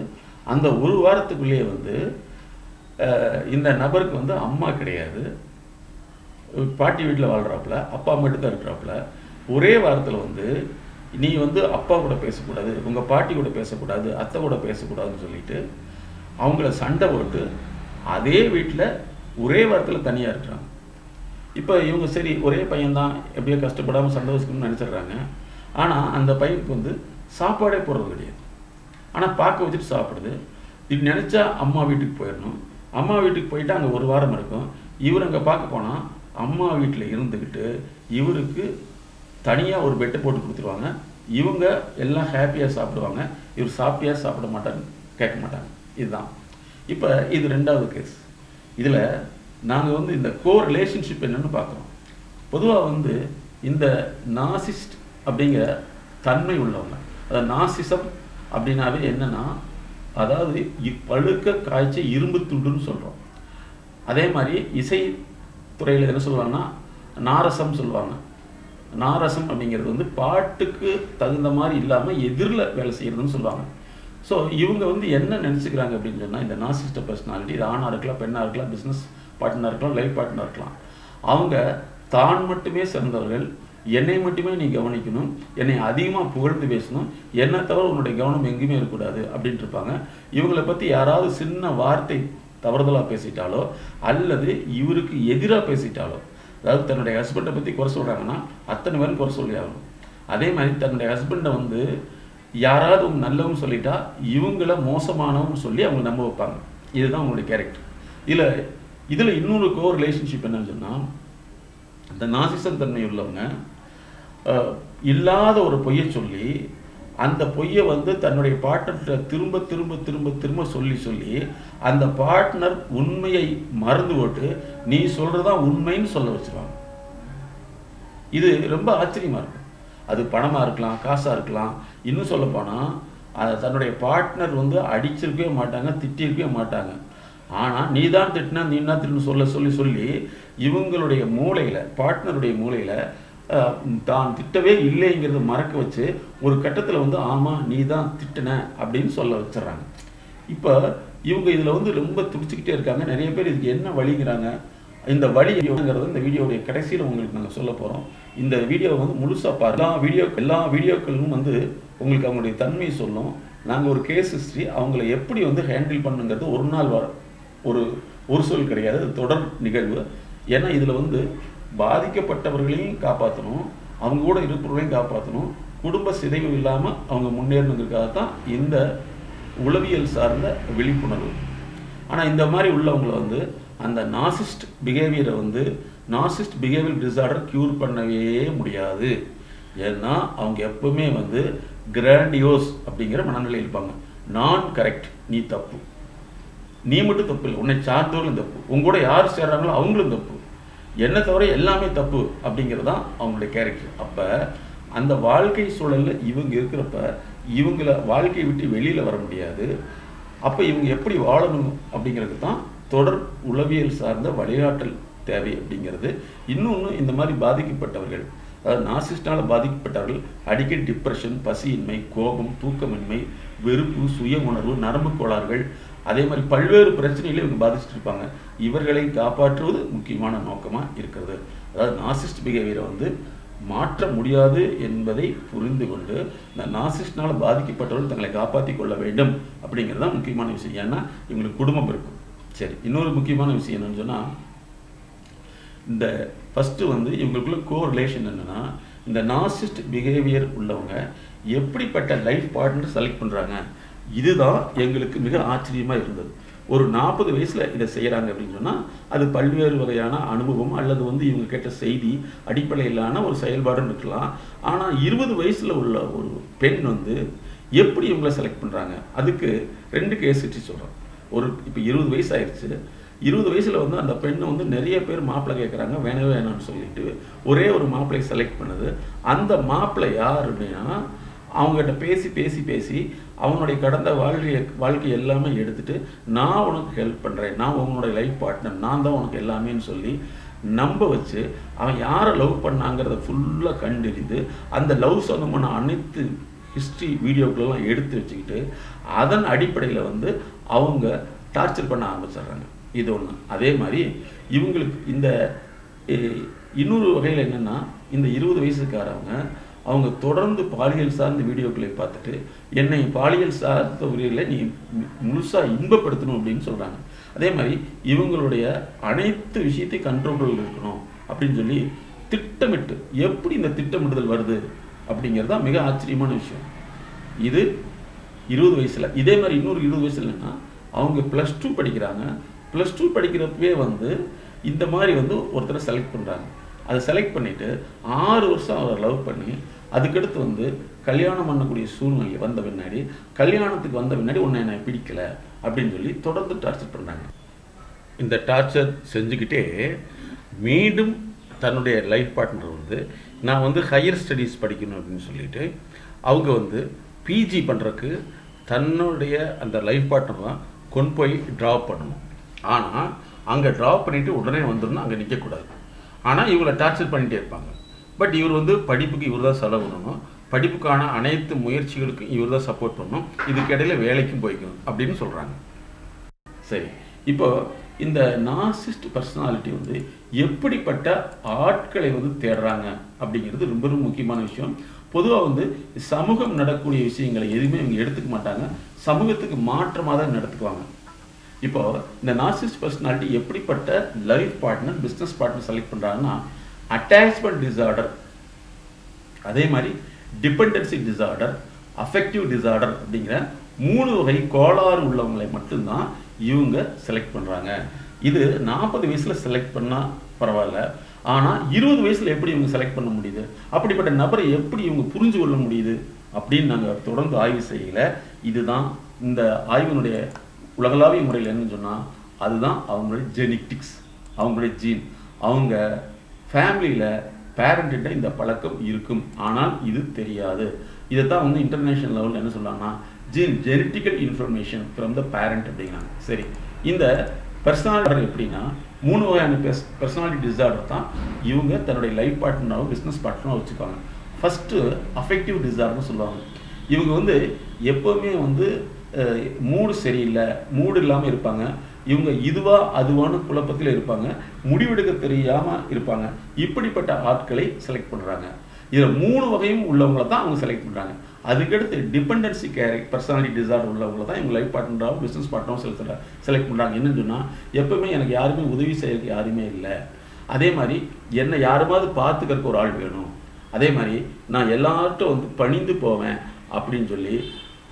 அந்த 1 வாரத்துக்குள்ளேயே வந்து இந்த நபருக்கு வந்து அம்மா கிடையாது, பாட்டி வீட்டில் வாழ்கிறாப்புல, அப்பா மட்டும் தான் இருக்கிறாப்புல. ஒரே வாரத்தில் வந்து நீ வந்து அப்பா கூட பேசக்கூடாது, உங்கள் பாட்டி கூட பேசக்கூடாது, அத்தை கூட பேசக்கூடாதுன்னு சொல்லிட்டு அவங்கள சண்டை போட்டு அதே வீட்டில் ஒரே வாரத்தில் தனியாக இருக்கிறாங்க. இப்போ இவங்க சரி ஒரே பையன்தான் எப்படியோ கஷ்டப்படாமல் சந்தோஷம்னு நினச்சிடுறாங்க. ஆனால் அந்த பையனுக்கு வந்து சாப்பாடே போடுறது கிடையாது. ஆனால் பார்க்க வச்சுட்டு சாப்பிடுது. இது நினச்சா அம்மா வீட்டுக்கு போயிடணும். அம்மா வீட்டுக்கு போயிட்டு அங்கே 1 வாரம் இருக்கும். இவர் அங்கே பார்க்க போனால் அம்மா வீட்டில் இருந்துக்கிட்டு இவருக்கு தனியாக ஒரு பெட்டை போட்டு கொடுத்துருவாங்க. இவங்க எல்லாம் ஹாப்பியாக சாப்பிடுவாங்க. இவர் சாப்பிட்டியா சாப்பிட மாட்டாங்க, கேட்க மாட்டாங்க. இதுதான். இப்போ இது 2வது கேஸ். இதில் நாங்கள் வந்து இந்த ரிலேஷன்ஷிப் என்னென்னு பார்க்குறோம். பொதுவாக வந்து இந்த நாசிஸ்ட் அப்படிங்கிற தன்மை உள்ளவங்க, அதாவது நாசிசம் அப்படின்னாவே என்னென்னா, அதாவது பழுக்க காய்ச்ச இரும்பு துண்டுன்னு சொல்கிறோம். அதே மாதிரி இசைத்துறையில் என்ன சொல்லுவாங்கன்னா நாரசம் சொல்லுவாங்க. நாரசம் அப்படிங்கிறது வந்து பாட்டுக்கு தகுந்த மாதிரி இல்லாமல் எதிரில் வேலை செய்கிறதுன்னு சொல்லுவாங்க. ஸோ இவங்க வந்து என்ன நினச்சிக்கிறாங்க அப்படின்னு சொன்னால், இந்த நாசிஸ்ட பர்சனாலிட்டி, இது ஆணாக இருக்கலாம், பெண்ணாக இருக்கலாம், பிஸ்னஸ் பார்ட்னராக இருக்கலாம், லைஃப் பார்ட்னராக இருக்கலாம். அவங்க தான் மட்டுமே சிறந்தவர்கள், என்னை மட்டுமே நீ கவனிக்கணும், என்னை அதிகமாக புகழ்ந்து பேசணும், என்னை தவிர உன்னுடைய கவனம் எங்கேயுமே இருக்கக்கூடாது அப்படின்ட்டு இருப்பாங்க. இவங்களை பற்றி யாராவது சின்ன வார்த்தை தவறுதலாக பேசிட்டாலோ அல்லது இவருக்கு எதிராக பேசிட்டாலோ, அதாவது தன்னுடைய ஹஸ்பண்டை பற்றி குறை சொல்கிறாங்கன்னா அத்தனை பேரும் குறை சொல்லி ஆகணும். அதே மாதிரி தன்னுடைய ஹஸ்பண்டை வந்து யாராவது நல்லவங்க சொல்லிட்டா இவங்கள மோசமானவங்க சொல்லி அவங்க நம்ப வைப்பாங்க. இதுதான் அவங்களுடைய கேரக்டர். இதில் இன்னொரு ரிலேஷன்ஷிப் என்னன்னு சொன்னால், இந்த நாசிசம் தன்மை உள்ளவங்க இல்லாத ஒரு பொய்யை சொல்லி அந்த பொய்யை வந்து தன்னுடைய பார்ட்னர்கிட்ட திரும்ப திரும்ப திரும்ப திரும்ப சொல்லி சொல்லி அந்த பார்ட்னர் உண்மையை மறந்து போட்டு நீ சொல்றதான் உண்மைன்னு சொல்ல வச்சிருவாங்க. இது ரொம்ப ஆச்சரியமா இருக்கும். அது பணமா இருக்கலாம், காசா இருக்கலாம். இன்னும் சொல்ல போனா தன்னுடைய பார்ட்னர் வந்து அடிச்சிருக்கவே மாட்டாங்க, திட்டிருக்கவே மாட்டாங்க. ஆனால் நீ தான் திட்டினா நீ தான் திட்டுன்னு சொல்ல சொல்லி சொல்லி இவங்களுடைய மூளையில், பார்ட்னருடைய மூளையில் தான் திட்டவே இல்லைங்கிறத மறக்க வச்சு ஒரு கட்டத்தில் வந்து ஆமாம் நீ தான் திட்டின அப்படின்னு சொல்ல வச்சிடறாங்க. இப்போ இவங்க இதில் வந்து ரொம்ப துடிச்சுக்கிட்டே இருக்காங்க. நிறைய பேர் இதுக்கு என்ன வழிங்கிறாங்க. இந்த வழிங்கிறது இந்த வீடியோடைய கடைசியில் உங்களுக்கு நாங்கள் சொல்ல போகிறோம். இந்த வீடியோவை வந்து முழுசாக பாருங்க. எல்லா வீடியோக்களும் வந்து உங்களுக்கு அவங்களுடைய தன்மையை சொல்லும். நாங்கள் ஒரு கேஸ் ஹிஸ்ட்ரி அவங்கள எப்படி வந்து ஹேண்டில் பண்ணுங்கிறது ஒரு நாள் ஒரு சொல் கிடையாது, அது தொடர் நிகழ்வு. ஏன்னா இதில் வந்து பாதிக்கப்பட்டவர்களையும் காப்பாற்றணும், அவங்க கூட இருப்பவர்களையும் காப்பாற்றணும், குடும்ப சிதைவு இல்லாமல் அவங்க முன்னேறணுங்கிறதுக்காக தான் இந்த உளவியல் சார்ந்த விழிப்புணர்வு. ஆனால் இந்த மாதிரி உள்ளவங்களை வந்து அந்த நாசிஸ்ட் பிஹேவியரை வந்து நாசிஸ்ட் பிஹேவியர் டிஸார்டர் க்யூர் பண்ணவே முடியாது. ஏன்னா அவங்க எப்பவுமே வந்து கிராண்டியோஸ் அப்படிங்கிற மனநிலை இருப்பாங்க. நான் கரெக்ட், நீ தப்பு, நீ மட்டும் தப்பு இல்லை, உன்னை சார்ந்தவர்களும் தப்பு, உங்க கூட யார் சேர்றாங்களோ அவங்களும் தப்பு, என்ன தவிர எல்லாமே தப்பு அப்படிங்கிறது தான் அவங்களுடைய கேரக்டர். அப்போ அந்த வாழ்க்கை சூழலில் இவங்க இருக்கிறப்ப இவங்கள வாழ்க்கையை விட்டு வெளியில் வர முடியாது. அப்போ இவங்க எப்படி வாழணும் அப்படிங்கிறது தான் தொடர் உளவியல் சார்ந்த வழிகாட்டல் தேவை அப்படிங்கிறது. இன்னொன்று, இந்த மாதிரி பாதிக்கப்பட்டவர்கள், அதாவது நாசிஸ்டால் பாதிக்கப்பட்டவர்கள் அடிக்கடி டிப்ரெஷன், பசியின்மை, கோபம், தூக்கமின்மை, வெறுப்பு, சுய உணர்வு, நரம்பு கோளாறுகள், அதே மாதிரி பல்வேறு பிரச்சனைகளை இவங்க பாதிச்சுட்டு இருப்பாங்க. இவர்களை காப்பாற்றுவது முக்கியமான நோக்கமாக இருக்கிறது. அதாவது நாசிஸ்ட் பிஹேவியரை வந்து மாற்ற முடியாது என்பதை புரிந்து கொண்டு இந்த நாசிஸ்ட்னால் பாதிக்கப்பட்டவர்கள் தங்களை காப்பாற்றி கொள்ள வேண்டும் அப்படிங்கிறது தான் முக்கியமான விஷயம். ஏன்னா இவங்களுக்கு குடும்பம் இருக்கும். சரி, இன்னொரு முக்கியமான விஷயம் என்னன்னு சொன்னால், இந்த ஃபஸ்ட்டு வந்து இவங்களுக்குள்ள கோரிலேஷன் என்னென்னா, இந்த நாசிஸ்ட் பிஹேவியர் உள்ளவங்க எப்படிப்பட்ட லைஃப் பார்ட்னர் செலக்ட் பண்ணுறாங்க, இதுதான் எங்களுக்கு மிக ஆச்சரியமாக இருந்தது. ஒரு 40 வயசில் இதை செய்கிறாங்க அப்படின்னு சொன்னால் அது பல்வேறு வகையான அனுபவம் அல்லது வந்து இவங்க கேட்ட செய்தி அடிப்படையிலான ஒரு செயல்பாடுன்னு இருக்கலாம். ஆனால் 20 வயசில் உள்ள ஒரு பெண் வந்து எப்படி இவங்களை செலக்ட் பண்ணுறாங்க, அதுக்கு 2 கேஸ் வச்சு சொல்கிறோம். இப்போ 20 வயசு ஆயிடுச்சு. 20 வயசில் வந்து அந்த பெண்ணை வந்து நிறைய பேர் மாப்பிள்ளை கேட்குறாங்க, வேணவே வேணாம்னு சொல்லிட்டு ஒரே ஒரு மாப்பிள்ளையை செலக்ட் பண்ணுது. அந்த மாப்பிள்ளை யார் அப்படின்னா, அவங்ககிட்ட பேசி பேசி பேசி அவனுடைய கடந்த வாழ்க்கை எல்லாமே எடுத்துட்டு நான் உனக்கு ஹெல்ப் பண்ணுறேன், நான் உன்னுடைய லைஃப் பார்ட்னர், நான் தான் உனக்கு எல்லாமேன்னு சொல்லி நம்ப வச்சு அவன் யாரை லவ் பண்ணாங்கிறத ஃபுல்லாக கண்டறிந்து அந்த லவ் சொந்தமான அனைத்து ஹிஸ்ட்ரி வீடியோக்களெல்லாம் எடுத்து வச்சுக்கிட்டு அதன் அடிப்படையில் வந்து அவங்க டார்ச்சர் பண்ண ஆரம்பிச்சிடுறாங்க. இது ஒன்று. அதே மாதிரி இவங்களுக்கு இந்த இன்னொரு வகையில் என்னென்னா, இந்த 20 வயசுக்காரவங்க அவங்க தொடர்ந்து பாலியல் சார்ந்த வீடியோக்களை பார்த்துட்டு என்னை பாலியல் சார்ந்த உரையில் நீ முழுசாக இன்பப்படுத்தணும் அப்படின்னு சொல்கிறாங்க. அதே மாதிரி இவங்களுடைய அனைத்து விஷயத்தையும் கண்ட்ரோல் இருக்கணும் அப்படின்னு சொல்லி திட்டமிட்டு, எப்படி இந்த திட்டமிடுதல் வருது அப்படிங்கிறது தான் மிக ஆச்சரியமான விஷயம். இது 20 வயசில். இதே மாதிரி இன்னொரு 20 வயசுலன்னா அவங்க +2 படிக்கிறாங்க. +2 படிக்கிறப்பவே வந்து இந்த மாதிரி வந்து ஒருத்தரை செலக்ட் பண்ணுறாங்க. அதை செலக்ட் பண்ணிவிட்டு 6 வருஷம் அவரை லவ் பண்ணி அதுக்கடுத்து வந்து கல்யாணம் பண்ணக்கூடிய சூழ்நிலை வந்த பின்னாடி, கல்யாணத்துக்கு வந்த பின்னாடி உன்னை என்னை பிடிக்கலை அப்படின்னு சொல்லி தொடர்ந்து டார்ச்சர் பண்ணுறாங்க. இந்த டார்ச்சர் செஞ்சுக்கிட்டே மீண்டும் தன்னுடைய லைஃப் பார்ட்னர் வந்து நான் வந்து ஹையர் ஸ்டடீஸ் படிக்கணும் அப்படின்னு சொல்லிட்டு அவங்க வந்து பிஜி பண்ணுறதுக்கு தன்னுடைய அந்த லைஃப் பார்ட்னர் தான் கொண்டு போய் ட்ராப் பண்ணணும். ஆனால் அங்கே ட்ராப் பண்ணிவிட்டு உடனே வந்துடணும், அங்கே நிற்கக்கூடாது. ஆனால் இவங்களை டார்ச்சர் பண்ணிகிட்டே இருப்பாங்க. பட் இவர் வந்து படிப்புக்கு இவர் தான் செலவு பண்ணணும், படிப்புக்கான அனைத்து முயற்சிகளுக்கும் இவர் தான் சப்போர்ட் பண்ணணும், இதுக்கிடையில் வேலைக்கும் போய்க்கணும் அப்படின்னு சொல்கிறாங்க. சரி, இப்போ இந்த நார்சிஸ்ட் பர்சனாலிட்டி வந்து எப்படிப்பட்ட ஆட்களை வந்து தேடுறாங்க அப்படிங்கிறது ரொம்ப ரொம்ப முக்கியமான விஷயம். பொதுவாக வந்து சமூகம் நடக்கக்கூடிய விஷயங்களை எதுவுமே இவங்க எடுத்துக்க மாட்டாங்க, சமூகத்துக்கு மாற்றமாக தான் நடத்துக்குவாங்க. இப்போ இந்த நார்சிஸ்ட் பர்சனாலிட்டி எப்படிப்பட்ட life partner, business partner select பண்ணுறாங்கன்னா, அட்டாச்மெண்ட் டிஸார்டர், அதே மாதிரி டிபெண்டன்சி டிஸார்டர், அஃபெக்டிவ் டிஸார்டர் அப்படிங்கிற 3 வகை கோளாறு உள்ளவங்களை மட்டும்தான் இவங்க செலக்ட் பண்ணுறாங்க. இது 40 வயசில் செலக்ட் பண்ணால் பரவாயில்ல, ஆனால் 20 வயசில் எப்படி இவங்க செலக்ட் பண்ண முடியுது, அப்படிப்பட்ட நபரை எப்படி இவங்க புரிஞ்சு கொள்ள முடியுது அப்படின்னு நாங்கள் தொடர்ந்து ஆய்வு செய்யல. இதுதான் இந்த ஆய்வினுடைய உலகளாவிய முறையில் என்னன்னு சொன்னால், அதுதான் அவங்களுடைய ஜெனட்டிக்ஸ், அவங்களுடைய ஜீன். அவங்க ஃபேமிலியில் பேரண்ட்டிட்ட இந்த பழக்கம் இருக்கும், ஆனால் இது தெரியாது. இதை தான் வந்து இன்டர்நேஷ்னல் லெவலில் என்ன சொல்கிறாங்கன்னா genetical information from the parent அப்படிங்கிறாங்க. சரி, இந்த பர்சனாலிட்டி எப்படின்னா 3 வகையான பர்சனாலிட்டி டிஸார்டர் தான் இவங்க தன்னுடைய லைஃப் பார்ட்னராகவும் பிஸ்னஸ் பார்ட்னராகவும் வச்சுப்பாங்க. ஃபஸ்ட்டு அஃபெக்டிவ் டிஸார்டர்னு சொல்லுவாங்க. இவங்க வந்து எப்போவுமே வந்து மூடு சரியில்லை, மூடு இல்லாமல் இருப்பாங்க. இவங்க இதுவா அதுவான குழப்பத்தில் இருப்பாங்க, முடிவெடுக்க தெரியாமல் இருப்பாங்க. இப்படிப்பட்ட ஆட்களை செலக்ட் பண்ணுறாங்க. இதில் 3 வகையும் உள்ளவங்களை தான் அவங்க செலக்ட் பண்ணுறாங்க. அதுக்கடுத்து டிபெண்டன்சி பர்சனாலிட்டி டிஸார்டர் உள்ளவங்களை தான் இவங்க லைஃப் பார்ட்னராகவும் பிஸ்னஸ் பார்ட்னராகவும் செலக்ட் பண்ணுறாங்க. என்னன்னு சொன்னால், எப்பவுமே எனக்கு யாருமே உதவி செய்யறதுக்கு யாருமே இல்லை, அதே மாதிரி என்னை யாருமாவது பார்த்துக்கிறதுக்கு ஒரு ஆள் வேணும், அதே மாதிரி நான் எல்லார்ட்டும் வந்து பணிந்து போவேன் அப்படின்னு சொல்லி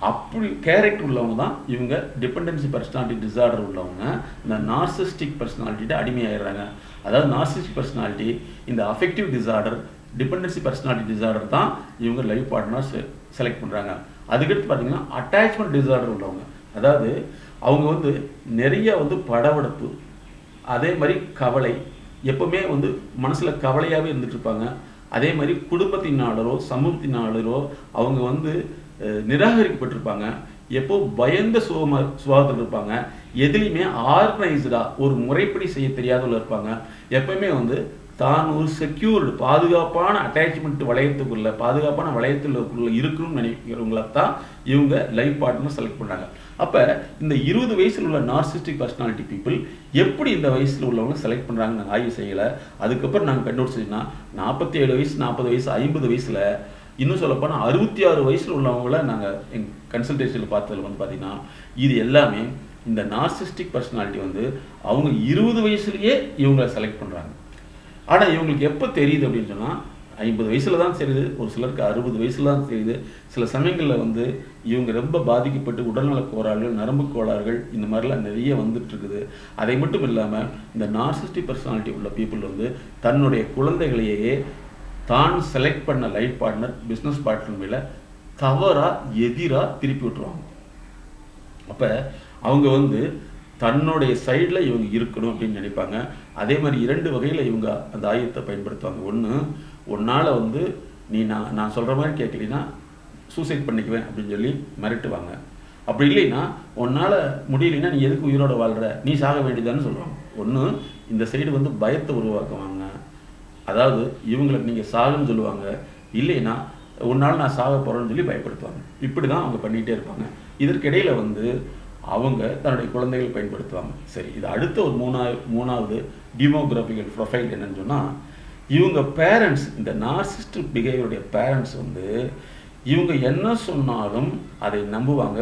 அப்படி கேரக்டர் உள்ளவங்க தான் இவங்க டிபெண்டன்சி பர்சனாலிட்டி டிஸார்டர் உள்ளவங்க இந்த நார்சிஸ்டிக் பர்சனாலிட்டிட்ட அடிமையாகிடுறாங்க. அதாவது நார்சிஸ்டிக் பர்சனாலிட்டி, இந்த affective disorder, dependency personality disorder தான் இவங்க லைஃப் பார்ட்னர் செலக்ட் பண்ணுறாங்க. அதுக்கடுத்து பார்த்தீங்கன்னா அட்டாச்மெண்ட் டிஸார்டர் உள்ளவங்க, அதாவது அவங்க வந்து நிறைய வந்து படவெடுப்பு, அதே மாதிரி கவலை, எப்பவுமே வந்து மனசில் கவலையாகவே இருந்துட்டு இருப்பாங்க. அதே மாதிரி குடும்பத்தினாலோ சமூகத்தினாலோ அவங்க வந்து நிராகரிக்கப்பட்டிருப்பாங்க. எப்போ பயந்த சுபாவத்தில் இருப்பாங்க. எதுலையுமே ஆர்கனைஸ்டாக ஒரு முறைப்படி செய்ய தெரியாதவர்கள் இருப்பாங்க. எப்பவுமே வந்து தான் ஒரு செக்யூர்டு பாதுகாப்பான அட்டாச்மெண்ட் வளையத்துக்குள்ள பாதுகாப்பான வளையத்துக்குள்ள இருக்கணும்னு நினைக்கிறவங்கள தான் இவங்க லைஃப் பார்ட்னர் செலக்ட் பண்ணுறாங்க. அப்போ இந்த 20 வயசில் உள்ள நார்சிஸ்டிக் பர்சனாலிட்டி பீப்புள் எப்படி இந்த வயசில் உள்ளவங்க செலக்ட் பண்ணுறாங்கன்னு நாங்கள் ஆய்வு செய்யலை. அதுக்கப்புறம் நாங்கள் கண்டுபிடிச்சோம்னா 47 வயசு 40 வயசு 50 வயசில், இன்னும் சொல்லப்போனால் 66 வயசில் உள்ளவங்கள நாங்கள் எங்கள் கன்சல்டேஷனில் பார்த்ததில் வந்து பார்த்திங்கன்னா இது எல்லாமே இந்த நார்சிஸ்டிக் பர்சனாலிட்டி வந்து அவங்க 20 வயசுலேயே இவங்களை செலக்ட் பண்ணுறாங்க. ஆனால் இவங்களுக்கு எப்போ தெரியுது அப்படின்னு சொன்னால் 50 வயசில் தான் தெரியுது, ஒரு சிலருக்கு 60 வயசில் தான் தெரியுது. சில சமயங்களில் வந்து இவங்க ரொம்ப பாதிக்கப்பட்டு உடல்நல கோளாறுகள், நரம்பு கோளாறுகள் இந்த மாதிரிலாம் நிறைய வந்துட்டு இருக்குது. அதை மட்டும் இல்லாமல் இந்த நார்சிஸ்டிக் பர்சனாலிட்டி உள்ள பீப்புள் வந்து தன்னுடைய குழந்தைகளையே தான் செலக்ட் பண்ண லைஃப் பார்ட்னர் பிஸ்னஸ் பார்ட்னர் மேலே தவறாக எதிராக திருப்பி விட்டுருவாங்க. அப்போ அவங்க வந்து தன்னுடைய சைடில் இவங்க இருக்கணும் அப்படின்னு நினைப்பாங்க. அதே மாதிரி 2 வகையில் இவங்க அந்த ஆயுதத்தை பயன்படுத்துவாங்க. ஒன்று, உன்னால் வந்து நீ நான் சொல்கிற மாதிரி கேட்கலின்னா சூசைட் பண்ணிக்குவேன் அப்படின்னு சொல்லி மிரட்டுவாங்க. அப்படி இல்லைன்னா உன்னால் முடியலைன்னா நீ எதுக்கு உயிரோட வாழ்கிற, நீ சாக வேண்டியதான்னு சொல்லுவாங்க. ஒன்று, இந்த சைடு வந்து பயத்தை உருவாக்குவாங்க. அதாவது இவங்களுக்கு நீங்கள் சாகுன்னு சொல்லுவாங்க, இல்லைன்னா உன்னால் நான் சாக போகிறேன்னு சொல்லி பயப்படுத்துவாங்க. இப்படி தான் அவங்க பண்ணிகிட்டே இருப்பாங்க. இதற்கிடையில் வந்து அவங்க தன்னுடைய குழந்தைகள் பயன்படுத்துவாங்க. சரி, இது அடுத்த ஒரு மூணாவது டிமோகிராஃபிக்கல் ப்ரொஃபைல் என்னன்னு சொன்னால், இவங்க பேரண்ட்ஸ், இந்த நார்சிஸ்டிக் பிஹேவியருடைய பேரண்ட்ஸ் வந்து இவங்க என்ன சொன்னாலும் அதை நம்புவாங்க.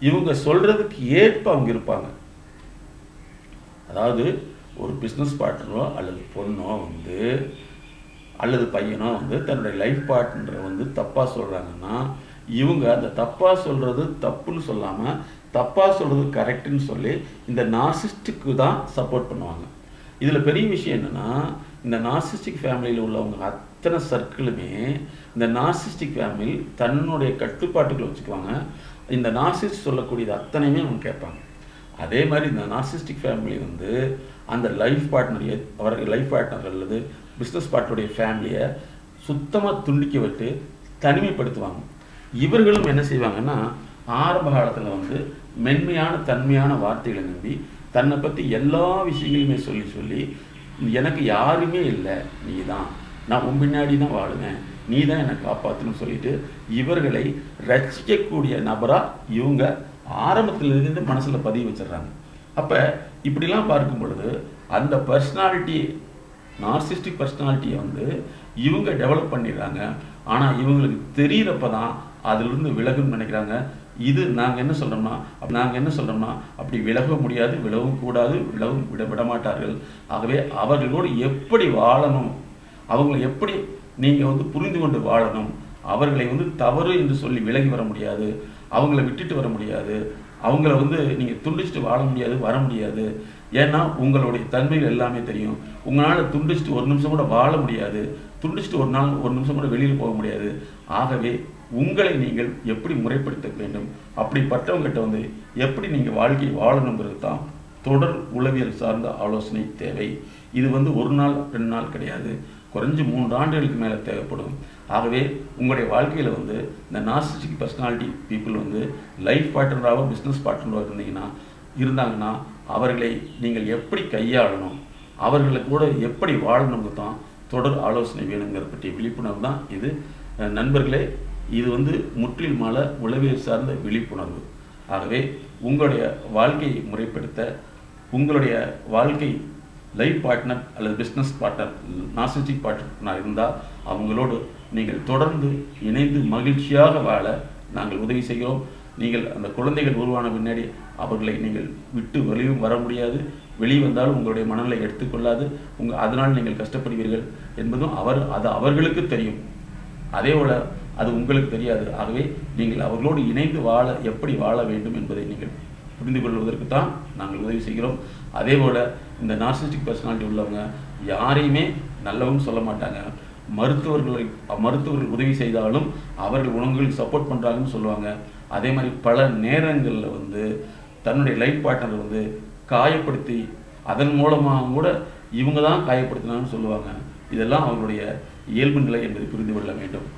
இவங்க சொல்கிறதுக்கு ஏற்ப அவங்க இருப்பாங்க. அதாவது ஒரு பிஸ்னஸ் பார்ட்னரோ அல்லது பொண்ணோ வந்து அல்லது பையனோ வந்து தன்னுடைய லைஃப் பார்ட்னரை வந்து தப்பாக சொல்கிறாங்கன்னா இவங்க அந்த தப்பாக சொல்கிறது தப்புன்னு சொல்லாமல் தப்பாக சொல்கிறது கரெக்டுன்னு சொல்லி இந்த நார்சிஸ்டிக்கு தான் சப்போர்ட் பண்ணுவாங்க. இதில் பெரிய விஷயம் என்னென்னா, இந்த நார்சிஸ்டிக் ஃபேமிலியில் உள்ளவங்க அத்தனை சர்க்கிளுமே இந்த நார்சிஸ்டிக் ஃபேமிலி தன்னுடைய கட்டுப்பாட்டுகளை வச்சுக்குவாங்க. இந்த நார்சிஸ்ட் சொல்லக்கூடியது அத்தனையுமே அவங்க கேட்பாங்க. அதே மாதிரி இந்த நார்சிஸ்டிக் ஃபேமிலி வந்து அந்த லைஃப் பார்ட்னர், அவர்கள் லைஃப் பார்ட்னர் அல்லது பிஸ்னஸ் பார்ட்னருடைய ஃபேமிலியை சுத்தமாக துண்டிக்க விட்டு தனிமைப்படுத்துவாங்க. இவர்களும் என்ன செய்வாங்கன்னா, ஆரம்ப காலத்தில் வந்து மென்மையான தன்மையான வார்த்தைகளை நம்பி தன்னை பற்றி எல்லா விஷயங்களையுமே சொல்லி சொல்லி எனக்கு யாருமே இல்லை, நீ தான், நான் உன் பின்னாடி தான் வாழுவேன், நீ தான் என்னை காப்பாற்றணும்னு சொல்லிட்டு இவர்களை ரசிக்கக்கூடிய நபராக இவங்க ஆரம்பத்திலிருந்து மனசில் பதிவு வச்சிடுறாங்க. அப்போ இப்படிலாம் பார்க்கும் பொழுது அந்த பர்சனாலிட்டி, நார்சிஸ்டிக் பர்சனாலிட்டியை வந்து இவங்க டெவலப் பண்ணிடுறாங்க. ஆனால் இவங்களுக்கு தெரிகிறப்ப தான் அதிலிருந்து விலகுன்னு நினைக்கிறாங்க. இது நாங்கள் என்ன சொல்கிறோம்னா அப்படி விலக முடியாது, விலகவும் கூடாது, விலகவும் விட மாட்டார்கள். ஆகவே அவர்களோடு எப்படி வாழணும், அவங்களை எப்படி நீங்கள் வந்து புரிந்து கொண்டு வாழணும், அவர்களை வந்து தவறு என்று சொல்லி விலகி வர முடியாது, அவங்கள விட்டுட்டு வர முடியாது. அவங்கள வந்து நீங்கள் துண்டிச்சுட்டு வாழ முடியாது, வர முடியாது. ஏன்னா உங்களுடைய தன்மைகள் எல்லாமே தெரியும். உங்களால் துண்டிச்சுட்டு ஒரு நிமிஷம் கூட வாழ முடியாது, துண்டிச்சுட்டு ஒரு நிமிஷம் கூட வெளியில் போக முடியாது. ஆகவே உங்களை நீங்கள் எப்படி முறைப்படுத்த வேண்டும், அப்படிப்பட்டவங்ககிட்ட வந்து எப்படி நீங்கள் வாழ்க்கையை வாழணுங்கிறது தான் தொடர் உளவியல் சார்ந்த ஆலோசனை தேவை. இது வந்து ஒரு நாள் 2 நாள் கிடையாது, குறைஞ்சு 3 ஆண்டுகளுக்கு மேலே தேவைப்படும். ஆகவே உங்களுடைய வாழ்க்கையில் வந்து இந்த நார்சிஸ்டிக் பர்சனாலிட்டி பீப்புள் வந்து லைஃப் பார்ட்னராகவோ பிஸ்னஸ் பார்ட்னராக இருந்தாங்கன்னா அவர்களை நீங்கள் எப்படி கையாளணும், அவர்களை கூட எப்படி வாழணுங்க தான் தொடர் ஆலோசனை வேணுங்கிற பற்றிய விழிப்புணர்வு தான் இது. நண்பர்களே, இது வந்து முற்றிலுமான உளவியல் சார்ந்த விழிப்புணர்வு. ஆகவே உங்களுடைய வாழ்க்கையை முறைப்படுத்த உங்களுடைய வாழ்க்கை லைஃப் பார்ட்னர் அல்லது பிஸ்னஸ் பார்ட்னர் நார்சிஸ்டிக் பார்ட்னர் இருந்தால் அவங்களோடு நீங்கள் தொடர்ந்து இணைந்து மகிழ்ச்சியாக வாழ நாங்கள் உதவி செய்கிறோம். நீங்கள் அந்த குழந்தைகள் உருவான பின்னாடி அவர்களை நீங்கள் விட்டு வெளியும் வர முடியாது, வெளியே வந்தாலும் உங்களுடைய மனநிலை எடுத்துக்கொள்ளாது, அதனால் நீங்கள் கஷ்டப்படுவீர்கள் என்பதும் அது அவர்களுக்கு தெரியும், அதே போல் அது உங்களுக்கு தெரியாது. ஆகவே நீங்கள் அவர்களோடு இணைந்து எப்படி வாழ வேண்டும் என்பதை நீங்கள் புரிந்து கொள்வதற்கு தான் நாங்கள் உதவி செய்கிறோம். அதே போல் இந்த நார்சிஸ்டிக் பர்சனாலிட்டி உள்ளவங்க யாரையுமே நல்லவங்க சொல்ல மாட்டாங்க. மருத்துவர்கள் உதவி செய்தாலும் அவர்கள் உணவுகளுக்கு சப்போர்ட் பண்ணுறாங்கன்னு சொல்லுவாங்க. அதே மாதிரி பல நேரங்களில் வந்து தன்னுடைய லைஃப் பார்ட்னர் வந்து காயப்படுத்தி அதன் மூலமாக கூட இவங்க தான் காயப்படுத்தினாங்கன்னு சொல்லுவாங்க. இதெல்லாம் அவர்களுடைய இயல்பு நிலை என்பதை புரிந்து கொள்ள வேண்டும்.